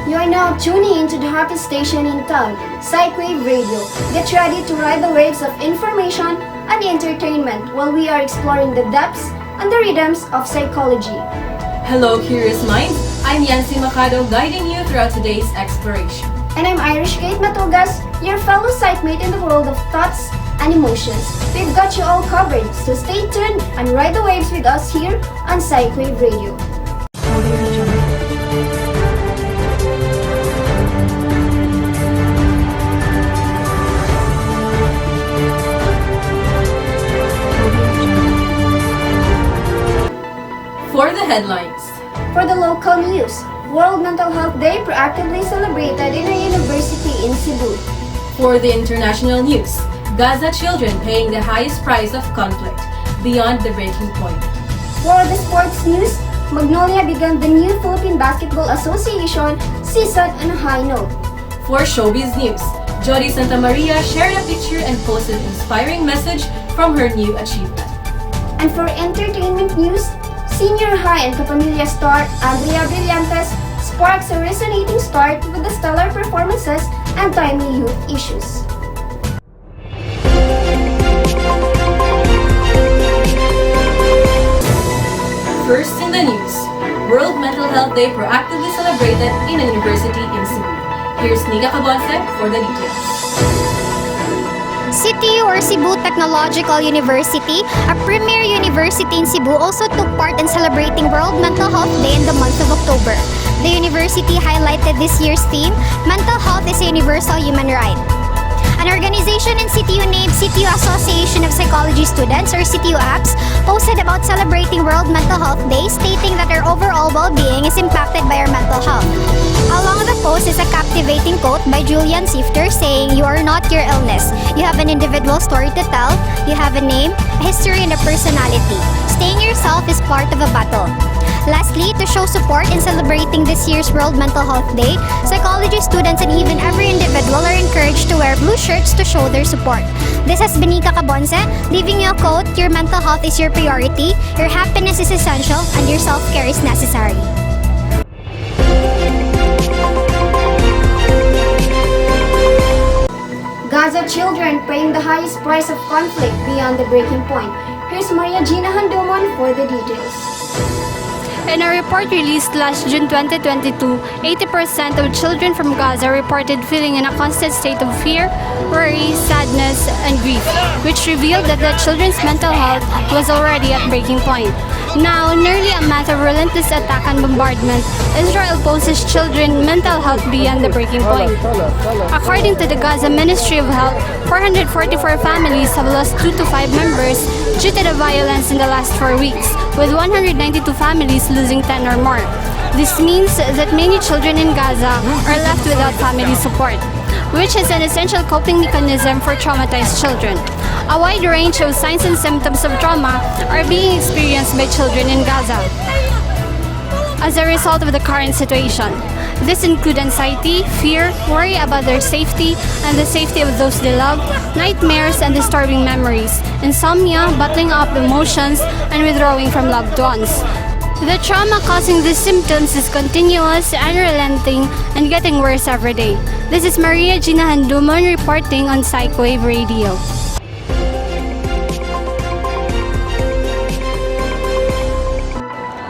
You are now tuning into the hottest station in town, PSYCH Radio. Get ready to ride the waves of information and entertainment while we are exploring the depths and the rhythms of psychology. Hello, Curious Minds. I'm Yancy Macado, guiding you throughout today's exploration. And I'm Irish Kate Matugas, your fellow psychmate in the world of thoughts and emotions. We've got you all covered, so stay tuned and ride the waves with us here on PSYCH Radio. For the headlines. For the local news, World Mental Health Day proactively celebrated in a university in Cebu. For the international news, Gaza children paying the highest price of conflict, beyond the breaking point. For the sports news, Magnolia began the new Philippine Basketball Association season on a high note. For showbiz news, Jody Santa Maria shared a picture and posted an inspiring message from her new achievement. And for entertainment news, Senior High and Kapamilya star Andrea Brillantes sparks a resonating start with the stellar performances and timely youth issues. First in the news, World Mental Health Day proactively celebrated in a university in Cebu. Here's Nika Cabonce for the details. CTU or Cebu Technological University, a premier university in Cebu, also took part in celebrating World Mental Health Day in the month of October. The university highlighted this year's theme, Mental Health is a Universal Human Right. An organization in CTU named CTU Association of Psychology Students or CTU APS posted about celebrating World Mental Health Day, stating that our overall well-being is impacted by our mental health. Along the post is a captivating quote by Julian Sifter saying, "You are not your illness. You have an individual story to tell. You have a name, a history, and a personality. Staying yourself is part of a battle." Lastly, to show support in celebrating this year's World Mental Health Day, psychology students and even every individual are encouraged to wear blue shirts to show their support. This has been Nika Cabonce, leaving you a quote, "Your mental health is your priority, your happiness is essential, and your self-care is necessary." Gaza children paying the highest price of conflict beyond the breaking point. Here's Maria Gina Handumon for the details. In a report released last June 2022, 80% of children from Gaza reported feeling in a constant state of fear, worry, sadness, and grief, which revealed that the children's mental health was already at breaking point. Now, nearly a month of relentless attack and bombardment, Israel poses children mental health beyond the breaking point. According to the Gaza Ministry of Health, 444 families have lost 2 to 5 members due to the violence in the last 4 weeks, with 192 families losing 10 or more. This means that many children in Gaza are left without family support, which is an essential coping mechanism for traumatized children. A wide range of signs and symptoms of trauma are being experienced by children in Gaza as a result of the current situation. This includes anxiety, fear, worry about their safety and the safety of those they love, nightmares and disturbing memories, insomnia, bottling up emotions, and withdrawing from loved ones. The trauma causing these symptoms is continuous, unrelenting, and getting worse every day. This is Maria Gina Handumon reporting on PSYCH Radio.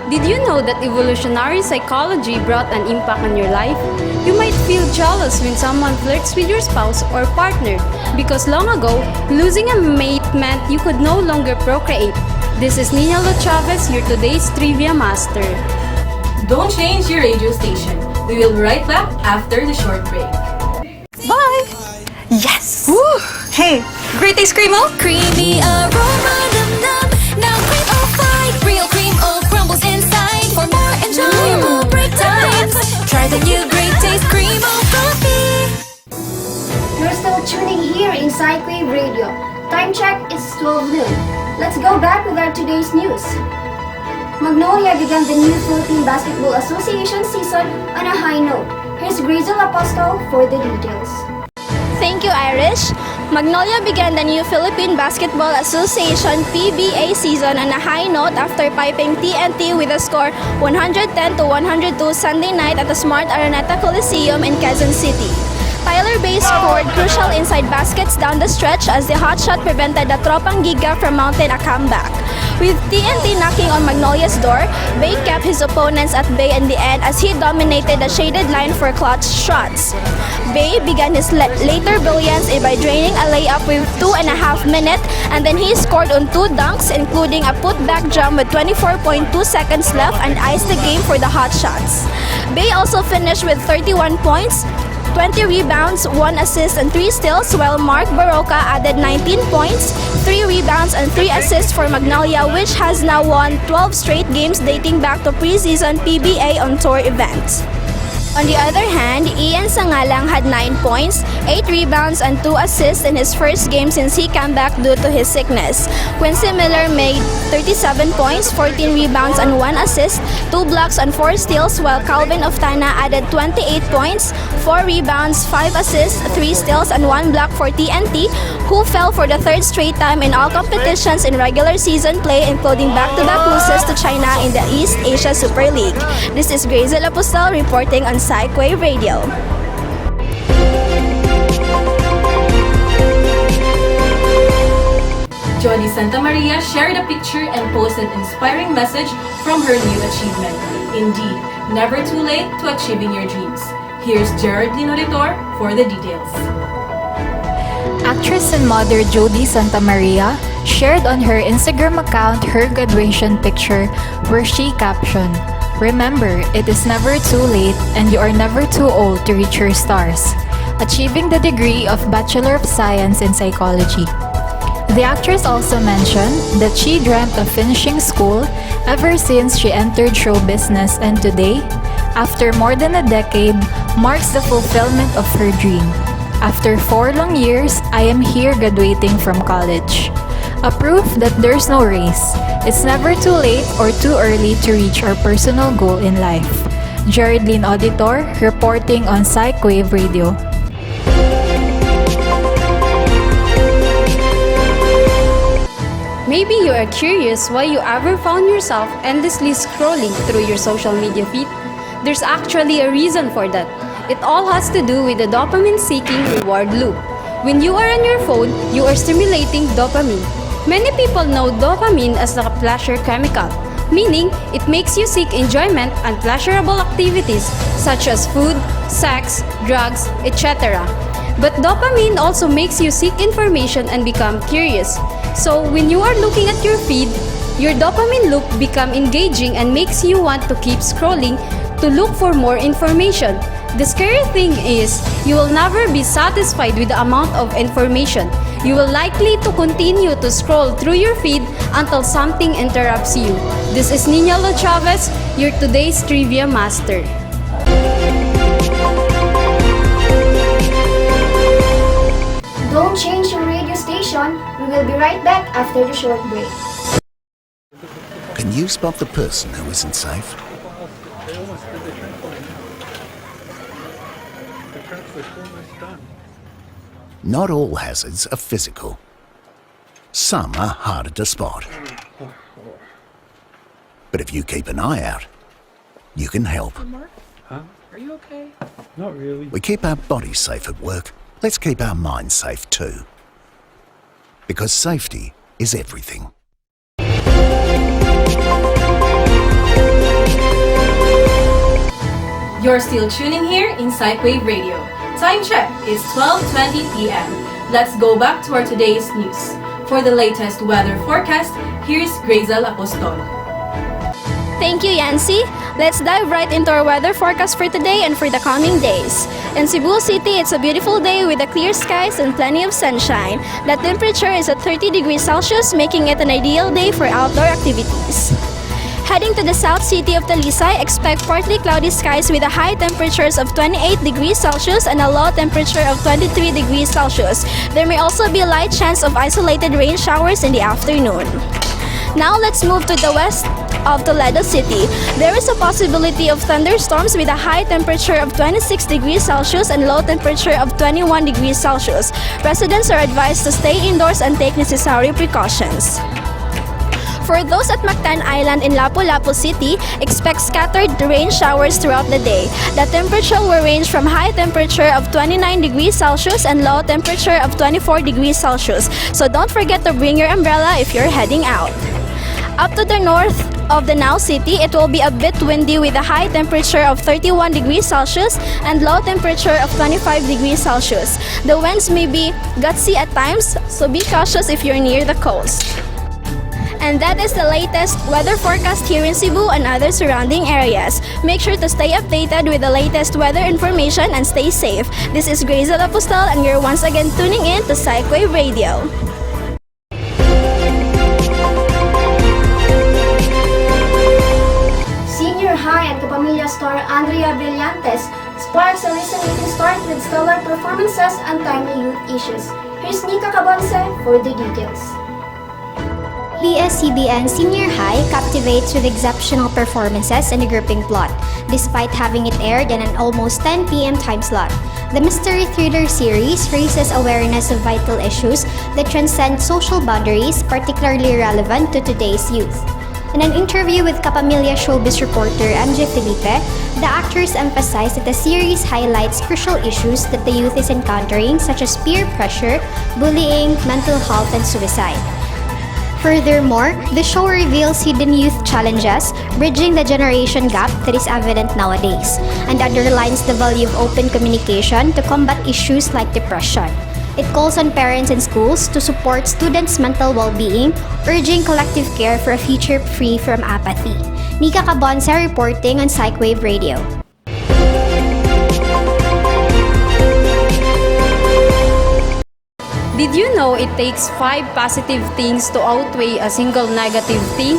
Did you know that evolutionary psychology brought an impact on your life? You might feel jealous when someone flirts with your spouse or partner because long ago, losing a mate meant you could no longer procreate. This is Nina Lo Chavez, your today's trivia master. Don't change your radio station. We will be right back after the short break. Bye! Yes! Woo! Hey, great ice cream, oh! Creamy aroma, num num. Now cream oh fight, real cream oh crumbles inside for more enjoyable break times. Try the new great taste cream oh coffee. You're still tuning here in PSYCH Radio. Time check is 12 noon. Let's go back with our today's news. Magnolia began the new Philippine Basketball Association season on a high note. Here's Grazel Apostol for the details. Thank you, Irish. Magnolia began the new Philippine Basketball Association PBA season on a high note after piping TNT with a score 110-102 Sunday night at the Smart Araneta Coliseum in Quezon City. Tyler Bay scored crucial inside baskets down the stretch as the hot shot prevented the Tropang Giga from mounting a comeback. With TNT knocking on Magnolia's door, Bay kept his opponents at bay in the end as he dominated the shaded line for clutch shots. Bay began his later brilliance by draining a layup with 2.5 minutes, and then he scored on 2 dunks, including a putback jump with 24.2 seconds left and iced the game for the hot shots. Bay also finished with 31 points, 20 rebounds, 1 assist, and 3 steals, while Mark Baroka added 19 points, 3 rebounds, and 3 assists for Magnolia, which has now won 12 straight games dating back to preseason PBA on tour events. On the other hand, Ian Sangalang had 9 points, 8 rebounds, and 2 assists in his first game since he came back due to his sickness. Quincy Miller made 37 points, 14 rebounds, and 1 assist, 2 blocks, and 4 steals, while Calvin Oftana added 28 points, 4 rebounds, 5 assists, 3 steals, and 1 block for TNT, who fell for the 3rd straight time in all competitions in regular season play, including back-to-back losses to China in the East Asia Super League. This is Grazel Apostol reporting on PSYCH Radio. Jody Santa Maria shared a picture and posted an inspiring message from her new achievement. Indeed, never too late to achieving your dreams. Here's Gerard Linoritor for the details. Actress and mother Jody Santa Maria shared on her Instagram account her graduation picture where she captioned, "Remember, it is never too late and you are never too old to reach your stars," achieving the degree of Bachelor of Science in Psychology. The actress also mentioned that she dreamt of finishing school ever since she entered show business, and today, after more than a decade, marks the fulfillment of her dream. After 4 long years, I am here graduating from college. A proof that there's no race. It's never too late or too early to reach our personal goal in life. Geraldine Auditor, reporting on PSYCH Radio. Maybe you are curious why you ever found yourself endlessly scrolling through your social media feed. There's actually a reason for that. It all has to do with the dopamine-seeking reward loop. When you are on your phone, you are stimulating dopamine. Many people know dopamine as the pleasure chemical, meaning it makes you seek enjoyment and pleasurable activities such as food, sex, drugs, etc. But dopamine also makes you seek information and become curious. So when you are looking at your feed, your dopamine loop becomes engaging and makes you want to keep scrolling to look for more information. The scary thing is, you will never be satisfied with the amount of information. You will likely to continue to scroll through your feed until something interrupts you. This is Nina Lo Chavez, your today's trivia master. Don't change your radio station. We will be right back after the short break. Can you spot the person who isn't safe? Not all hazards are physical. Some are harder to spot. But if you keep an eye out, you can help. Huh? Are you okay? Not really. We keep our bodies safe at work. Let's keep our minds safe too. Because safety is everything. You're still tuning here in PSYCH Radio. Time check is 12:20 p.m. Let's go back to our today's news. For the latest weather forecast, here's Grazel Apostol. Thank you, Yancy. Let's dive right into our weather forecast for today and for the coming days. In Cebu City, it's a beautiful day with clear skies and plenty of sunshine. The temperature is at 30 degrees Celsius, making it an ideal day for outdoor activities. Heading to the South City of Talisay, expect partly cloudy skies with a high temperatures of 28 degrees Celsius and a low temperature of 23 degrees Celsius. There may also be a light chance of isolated rain showers in the afternoon. Now let's move to the west of Toledo City. There is a possibility of thunderstorms with a high temperature of 26 degrees Celsius and low temperature of 21 degrees Celsius. Residents are advised to stay indoors and take necessary precautions. For those at Mactan Island in Lapu-Lapu City, expect scattered rain showers throughout the day. The temperature will range from high temperature of 29 degrees Celsius and low temperature of 24 degrees Celsius. So don't forget to bring your umbrella if you're heading out. Up to the north of the Now City, it will be a bit windy with a high temperature of 31 degrees Celsius and low temperature of 25 degrees Celsius. The winds may be gutsy at times, so be cautious if you're near the coast. And that is the latest weather forecast here in Cebu and other surrounding areas. Make sure to stay updated with the latest weather information and stay safe. This is Grace Apostol and you're once again tuning in to PSYCH Radio. Senior high and Kapamilya star Andrea Brillantes sparks a resonating start with stellar performances and timely youth issues. Here's Nika Cabonce for the details. PSCBN Senior High captivates with exceptional performances and a gripping plot, despite having it aired in an almost 10 p.m. time slot. The mystery thriller series raises awareness of vital issues that transcend social boundaries, particularly relevant to today's youth. In an interview with Kapamilya showbiz reporter MJ Felipe, the actors emphasized that the series highlights crucial issues that the youth is encountering, such as peer pressure, bullying, mental health, and suicide. Furthermore, the show reveals hidden youth challenges, bridging the generation gap that is evident nowadays, and underlines the value of open communication to combat issues like depression. It calls on parents and schools to support students' mental well-being, urging collective care for a future free from apathy. Nika Cabonce reporting on PSYCH Radio. Did you know it takes 5 positive things to outweigh a single negative thing?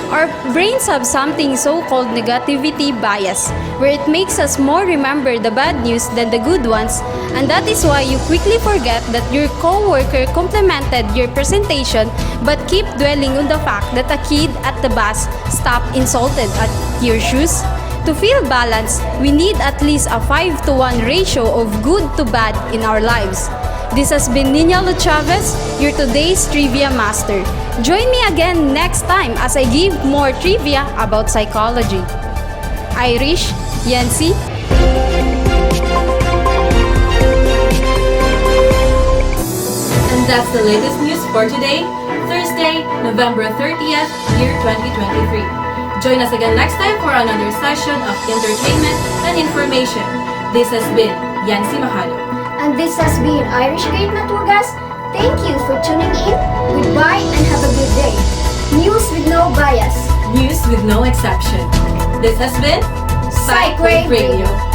Our brains have something so-called negativity bias, where it makes us more remember the bad news than the good ones, and that is why you quickly forget that your co-worker complimented your presentation but keep dwelling on the fact that a kid at the bus stopped insulted at your shoes. To feel balanced, we need at least a 5-to-1 ratio of good to bad in our lives. This has been Nina Lu Chavez, your today's trivia master. Join me again next time as I give more trivia about psychology. Irish, Yancy. And that's the latest news for today, Thursday, November 30th, year 2023. Join us again next time for another session of entertainment and information. This has been Yancy Mahalo. And this has been Irish Great Natugas. Thank you for tuning in. Goodbye and have a good day. News with no bias. News with no exception. This has been PSYCH Radio.